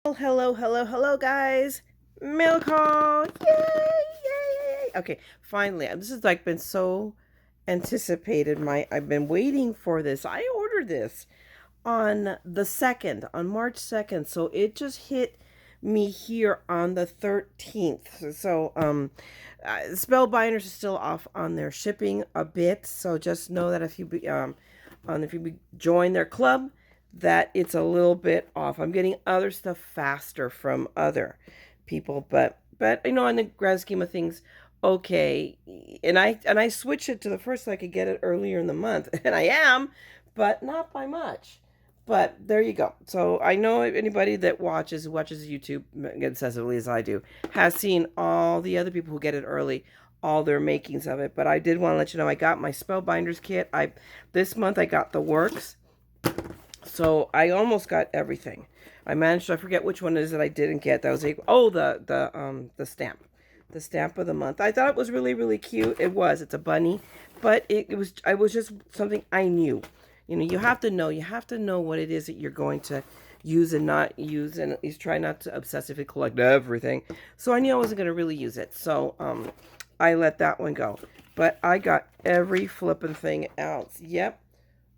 Hello, guys. Milk haul. Yay. Okay, finally. This has like been so anticipated. I've been waiting for this. I ordered this on the 2nd, on March 2nd. So it just hit me here on the 13th. Spellbinders is still off on their shipping a bit. So just know that if you join their club, that it's a little bit off. I'm getting other stuff faster from other people, but in the grand scheme of things, okay. And I switched it to the first so I could get it earlier in the month, and I am, but not by much. But there you go. So I know anybody that watches YouTube obsessively as I do has seen all the other people who get it early, all their makings of it. But I did want to let you know I got my Spellbinders kit. This month I got the works. So I almost got everything. I managed to, I forget which one it is that I didn't get. That was the stamp. The stamp of the month. I thought it was really, really cute. It was. It's a bunny. But I was just something I knew. You have to know what it is that you're going to use and not use, and at least try not to obsessively collect everything. So I knew I wasn't going to really use it. So I let that one go. But I got every flippin' thing else. Yep.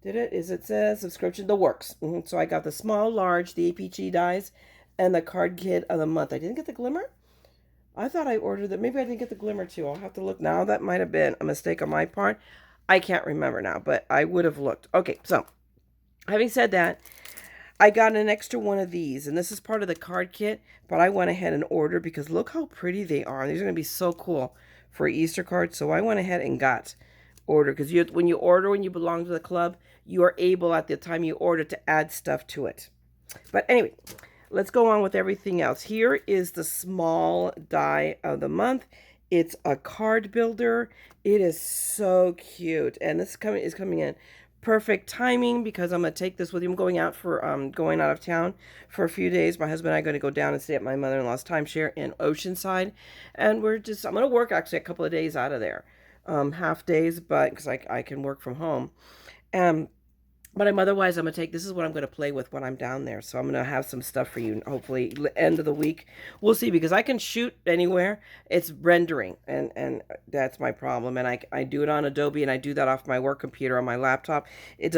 It says subscription, the works. So I got the small, large, the APG dies, and the card kit of the month. I didn't get the Glimmer. I thought I ordered that. Maybe I didn't get the Glimmer too. I'll have to look now. That might have been a mistake on my part. I can't remember now, but I would have looked. Okay, so having said that, I got an extra one of these, and this is part of the card kit, but I went ahead and ordered because look how pretty they are. These are going to be so cool for Easter cards, so I went ahead and got order because when you belong to the club, you are able at the time you order to add stuff to it. But anyway, let's go on with everything else. Here is the small die of the month. It's a card builder. It is so cute, and this is coming in perfect timing because I'm gonna take this with you. I'm going out of town for a few days. My husband and I are going to go down and stay at my mother-in-law's timeshare in Oceanside, and I'm gonna work actually a couple of days out of there, half days, but because I can work from home. But otherwise, I'm going to this is what I'm going to play with when I'm down there. So I'm going to have some stuff for you, hopefully, end of the week. We'll see, because I can shoot anywhere. It's rendering, and that's my problem. And I do it on Adobe, and I do that off my work computer on my laptop. It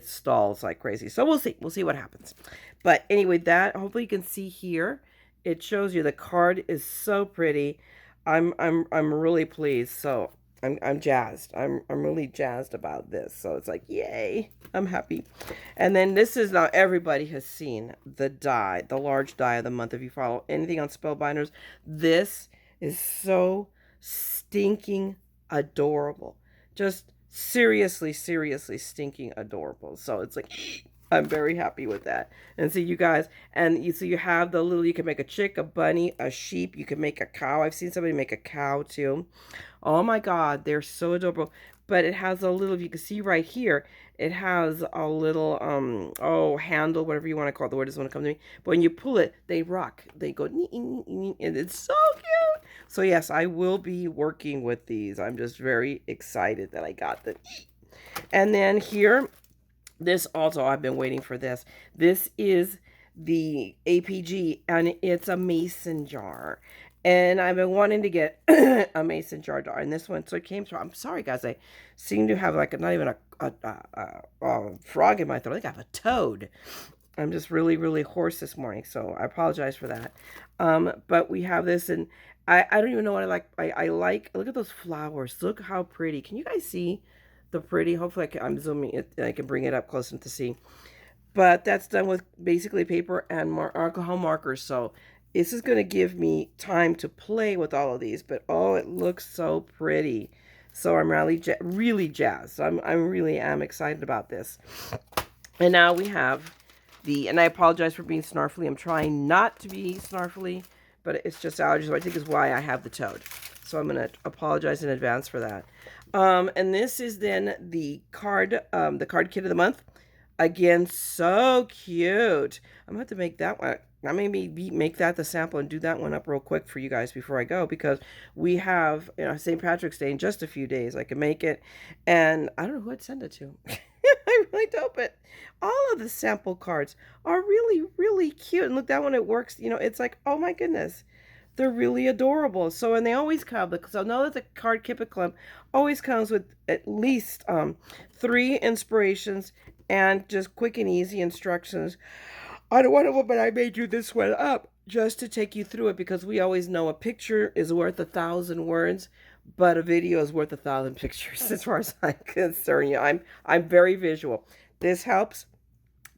stalls like crazy. So we'll see. We'll see what happens. But anyway, hopefully you can see here. It shows you the card is so pretty. I'm really pleased. So I'm jazzed. I'm really jazzed about this. So it's like, yay, I'm happy. And then this is now, everybody has seen the large die of the month. If you follow anything on Spellbinders, this is so stinking adorable. Just seriously stinking adorable. So it's like, I'm very happy with that. And so you guys, you have you can make a chick, a bunny, a sheep. You can make a cow. I've seen somebody make a cow too. Oh my God, they're so adorable. But it has a little, if you can see right here, it has a little, handle, whatever you want to call it. The word doesn't want to come to me. But when you pull it, they rock. They go, and it's so cute. So yes, I will be working with these. I'm just very excited that I got them. And then here, this also, I've been waiting for this. This is the APG, and it's a mason jar. And I've been wanting to get a mason jar. And this one, so it came through. I'm sorry, guys. I seem to have not even a frog in my throat. I think I have a toad. I'm just really hoarse this morning, so I apologize for that. But we have this, and I don't even know what I like. I like, look at those flowers. Look how pretty. Can you guys see the pretty? Hopefully I'm zooming it. I can bring it up close enough to see. But that's done with basically paper and alcohol markers. So this is going to give me time to play with all of these. But oh, it looks so pretty. So I'm really jazzed. So I really am excited about this. And now we have and I apologize for being snarfly. I'm trying not to be snarfly, but it's just allergies, so I think is why I have the toad. So I'm going to apologize in advance for that. And this is then the card kit of the month. Again, so cute. I'm going to have to make that one. I maybe make that the sample and do that one up real quick for you guys before I go, because we have St. Patrick's Day in just a few days. I can make it, and I don't know who I'd send it to. I really don't, but all of the sample cards are really, really cute. And look, that one, it works, you know, it's like, oh my goodness, they're really adorable. So, and they always come, so know that the card Kipper Club always comes with at least 3 inspirations and just quick and easy instructions on one of them, but I made you this one up just to take you through it, because we always know a picture is worth 1,000 words, but a video is worth 1,000 pictures as far as I'm concerned. You know, I'm very visual. This helps,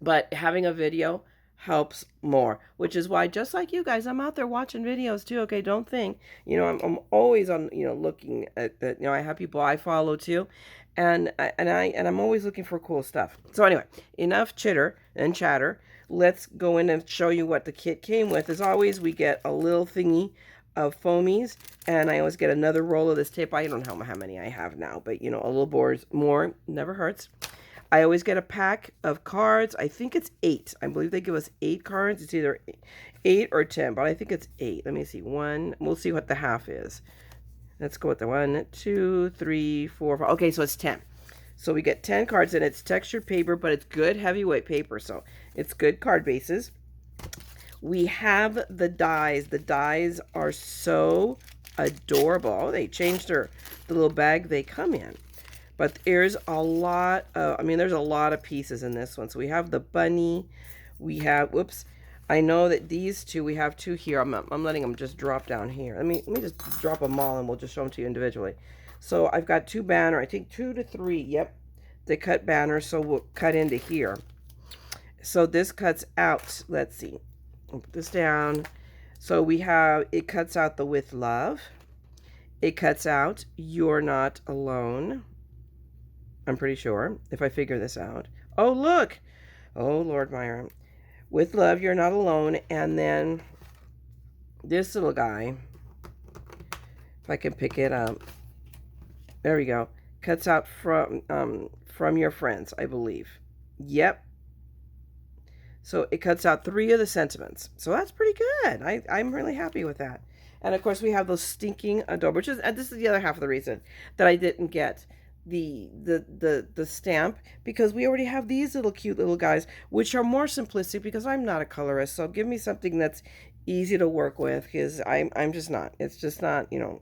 but having a video helps more, which is why, just like you guys, I'm out there watching videos too. Okay, don't think, you know, I'm always on, you know, looking at that. You know, I have people I follow too, and I'm always looking for cool stuff. So anyway, enough chitter and chatter. Let's go in and show you what the kit came with. As always, we get a little thingy of foamies, and I always get another roll of this tape. I don't know how many I have now, but you know, a little more never hurts. I always get a pack of cards. I think it's 8. I believe they give us 8 cards. It's either 8 or 10, but I think it's 8. Let me see. 1. We'll see what the half is. Let's go with the 1, 2, 3, 4, 5. Okay, so it's 10. So we get 10 cards, and it's textured paper, but it's good heavyweight paper, so it's good card bases. We have the dies. The dies are so adorable. Oh, they changed the little bag they come in. But there's a lot of, I mean, there's a lot of pieces in this one. So we have the bunny. We have, whoops. I know that these two, we have 2 here. I'm letting them just drop down here. Let me just drop them all, and we'll just show them to you individually. So I've got 2 banner, I think 2 to 3, yep, they cut banners, so we'll cut into here. So this cuts out, let's see, I'll put this down. So we have, it cuts out the with love. It cuts out you're not alone. I'm pretty sure, if I figure this out. Oh, look. Oh, Lord Myron. With love, you're not alone. And then this little guy, if I can pick it up. There we go. Cuts out from your friends, I believe. Yep. So it cuts out 3 of the sentiments. So that's pretty good. I'm really happy with that. And of course we have those stinking adorable, which is, and this is the other half of the reason that I didn't get the stamp, because we already have these little cute little guys, which are more simplistic, because I'm not a colorist. So give me something that's easy to work with, because I'm just not. It's just not, you know,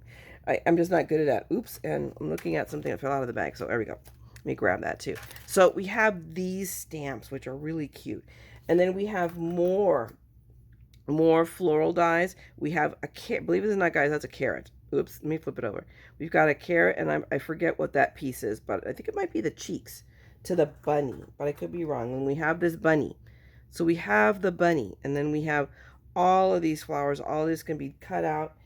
I'm just not good at that. Oops, and I'm looking at something that fell out of the bag. So there we go. Let me grab that too. So we have these stamps, which are really cute. And then we have more floral dies. We have a carrot. Believe it or not, guys, that's a carrot. Oops, let me flip it over. We've got a carrot, and I forget what that piece is, but I think it might be the cheeks to the bunny, but I could be wrong. And we have this bunny. So we have the bunny, and then we have all of these flowers. All of this can be cut out.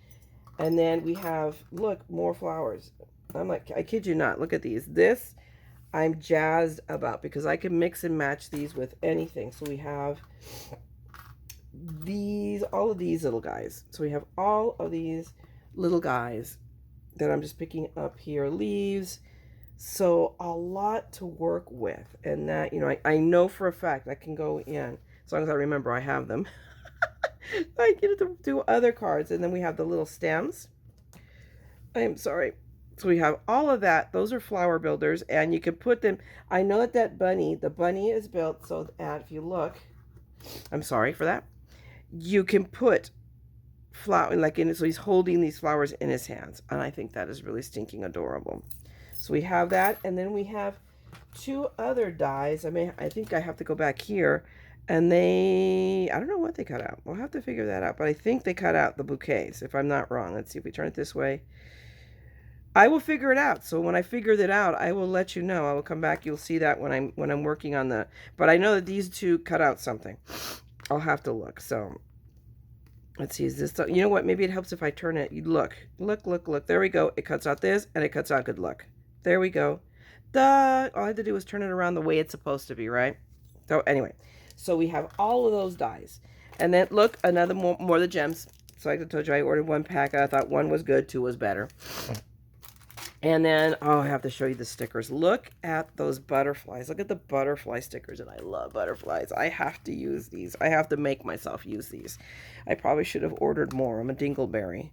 And then we have, look, more flowers. I'm like, I kid you not. Look at these. This I'm jazzed about, because I can mix and match these with anything. So we have these, all of these little guys. So we have all of these little guys that I'm just picking up here. Leaves. So a lot to work with. And that, you know, I know for a fact I can go in, as long as I remember I have them. I get to do other cards. And then we have the little stems. I'm sorry. So we have all of that. Those are flower builders, and you can put them. I know that bunny, the bunny is built so that if you look, I'm sorry for that, you can put flower like in it. So he's holding these flowers in his hands, and I think that is really stinking adorable. So we have that, and then we have 2 other dies. I mean, I think I have to go back here. And I don't know what they cut out. We'll have to figure that out. But I think they cut out the bouquets, if I'm not wrong. Let's see if we turn it this way. I will figure it out. So when I figure that out, I will let you know. I will come back. You'll see that when I'm working on the. But I know that these 2 cut out something. I'll have to look. So let's see. Is this? You know what? Maybe it helps if I turn it. Look. There we go. It cuts out this, and it cuts out good luck. There we go. All I had to do was turn it around the way it's supposed to be, right? So anyway. So we have all of those dies. And then, look, another more of the gems. So like I told you, I ordered 1 pack. I thought 1 was good, 2 was better. And then, oh, I have to show you the stickers. Look at those butterflies. Look at the butterfly stickers. And I love butterflies. I have to use these. I have to make myself use these. I probably should have ordered more. I'm a dingleberry.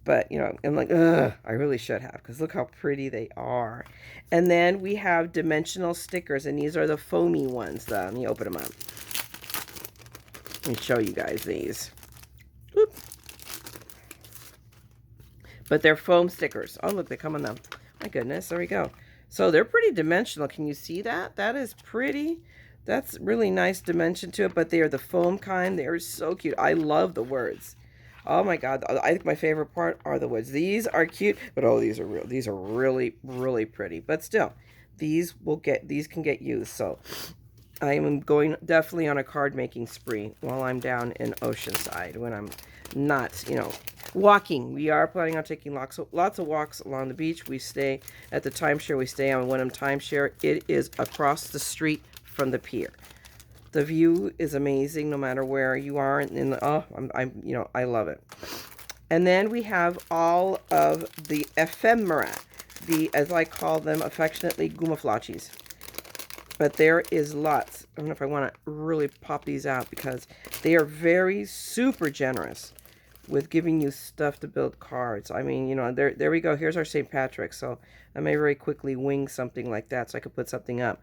But, you know, I'm like, ugh, I really should have, because look how pretty they are. And then we have dimensional stickers, and these are the foamy ones. Let me open them up. Let me show you guys these. Oop. But they're foam stickers. Oh, look, they come on them. My goodness, there we go. So they're pretty dimensional. Can you see that? That is pretty. That's really nice dimension to it, but they are the foam kind. They are so cute. I love the words. Oh my God, I think my favorite part are the words. These are cute, but oh, these are real. These are really, really pretty. But still, these can get used. So I am going definitely on a card making spree while I'm down in Oceanside when I'm not, you know, walking. We are planning on taking lots of walks along the beach. We stay at the timeshare. We stay on Wenham Timeshare. It is across the street from the pier. The view is amazing no matter where you are. You know, I love it. And then we have all of the ephemera, as I call them affectionately, gumaflachis. But there is lots. I don't know if I want to really pop these out because they are very super generous with giving you stuff to build cards. I mean, you know, there we go. Here's our St. Patrick. So I may very quickly wing something like that so I could put something up.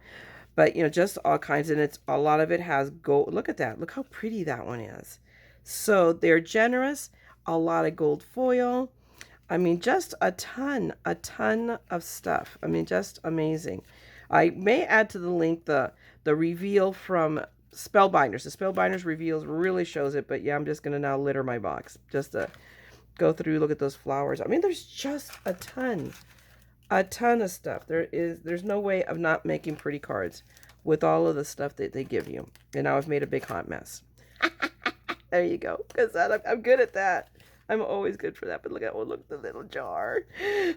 But, you know, just all kinds. And a lot of it has gold. Look at that. Look how pretty that one is. So they're generous. A lot of gold foil. I mean, just a ton of stuff. I mean, just amazing. I may add to the link the reveal from Spellbinders. The Spellbinders reveals really shows it. But yeah, I'm just going to now litter my box. Just to go through, look at those flowers. I mean, there's just a ton of stuff. There's no way of not making pretty cards with all of the stuff that they give you. And now I've made a big hot mess. There you go. Because I'm good at that. I'm always good for that. But look at the little jar.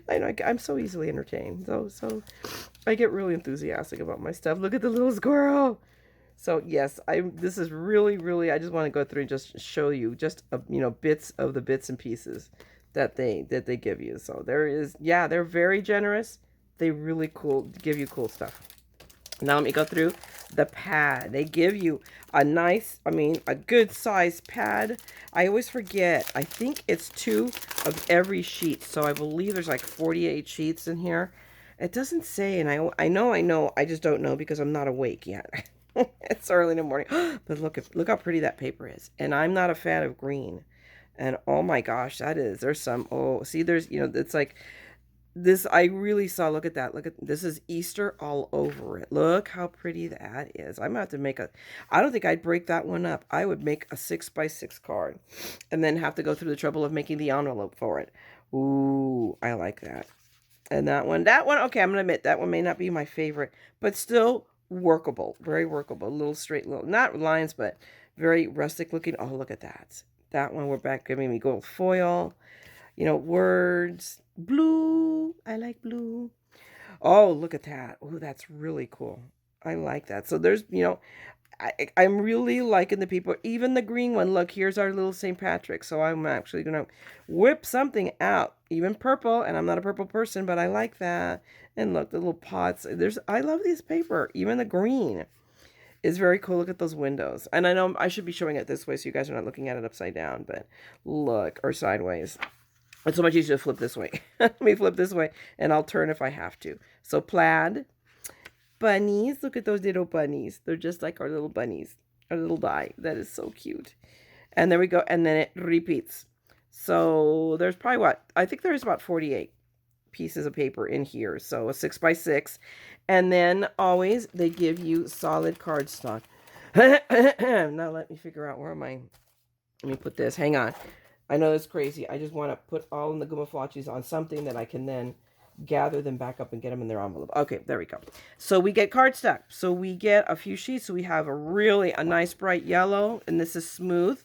I know I'm so easily entertained. So I get really enthusiastic about my stuff. Look at the little squirrel. So yes, this is really, really, I just want to go through and just show you just you know, bits of the bits and pieces that they give you. So they're very generous. They really give you cool stuff. Now let me go through the pad. They give you a good size pad. I always forget. I think it's 2 of every sheet. So I believe there's like 48 sheets in here. It doesn't say, and I know. I just don't know because I'm not awake yet. It's early in the morning. But look how pretty that paper is. And I'm not a fan of green. And oh my gosh, there's some, see, there's, you know, it's like this, I really saw, look at that. This is Easter all over it. Look how pretty that is. I'm going to have to make I don't think I'd break that one up. I would make a 6x6 card and then have to go through the trouble of making the envelope for it. Ooh, I like that. And that one, okay, I'm going to admit that one may not be my favorite, but still workable, very workable. Little straight, not lines, but very rustic looking. Oh, look at that. That one, we're back giving me gold foil, you know, words, blue. I like blue. Oh, look at that. Oh, that's really cool. I like that. So there's, you know, I'm really liking the people. Even the green one. Look, here's our little St. Patrick. So I'm actually going to whip something out. Even purple. And I'm not a purple person, but I like that. And look, the little pots. I love this paper. Even the green is very cool. Look at those windows. And I know I should be showing it this way so you guys are not looking at it upside down. But look, or sideways. It's so much easier to flip this way. Let me flip this way. And I'll turn if I have to. So plaid. Bunnies. Look at those little bunnies. They're just like our little bunnies. Our little die. That is so cute. And there we go. And then it repeats. So there's probably I think there's about 48 pieces of paper in here. So a 6x6. And then always they give you solid cardstock. Now let me figure out where am I. Let me put this. Hang on. I know it's crazy. I just want to put all in the gumaflachis on something that I can then gather them back up and get them in their envelope. Okay, there we go. So we get cardstock. So we get a few sheets. So we have a nice bright yellow, and this is smooth.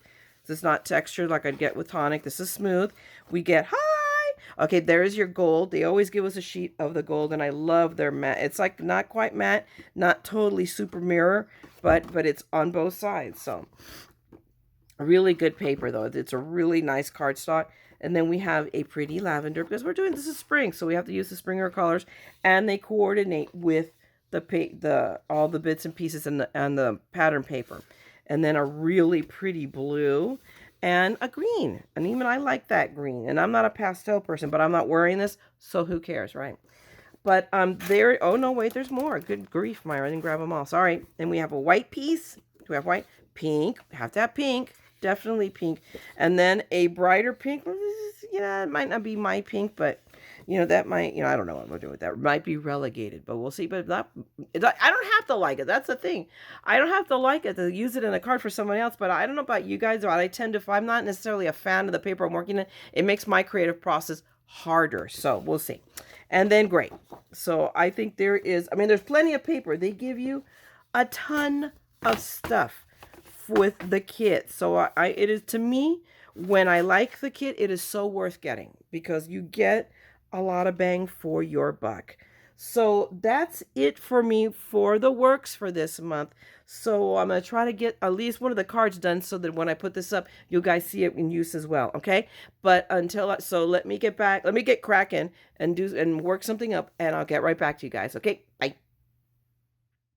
This is not textured like I'd get with tonic. This is smooth. We get okay, there's your gold. They always give us a sheet of the gold, and I love their matte. It's like not quite matte, not totally super mirror, but it's on both sides. So really good paper though. It's a really nice cardstock. And then we have a pretty lavender because this is spring, so we have to use the springer colors, and they coordinate with all the bits and pieces and the pattern paper. And then a really pretty blue, and a green. And even I like that green. And I'm not a pastel person, but I'm not wearing this, so who cares, right? But there, oh no, wait, there's more. Good grief, Myra, I didn't grab them all. Sorry. And we have a white piece. Do we have white? Pink. We have to have pink. Definitely pink. And then a brighter pink. Yeah, it might not be my pink, but that might, I don't know what we'll do with that. It might be relegated, but we'll see. But I don't have to like it. That's the thing. I don't have to like it to use it in a card for someone else. But I don't know about you guys, but I tend to, if I'm not necessarily a fan of the paper I'm working in, it makes my creative process harder. So we'll see. And then great. So I think there's plenty of paper. They give you a ton of stuff with the kit. So it is, to me, when I like the kit, it is so worth getting because you get a lot of bang for your buck. So that's it for me for the works for this month. So I'm going to try to get at least one of the cards done so that when I put this up, you guys see it in use as well. Okay. But so let me get cracking and work something up, and I'll get right back to you guys. Okay. Bye.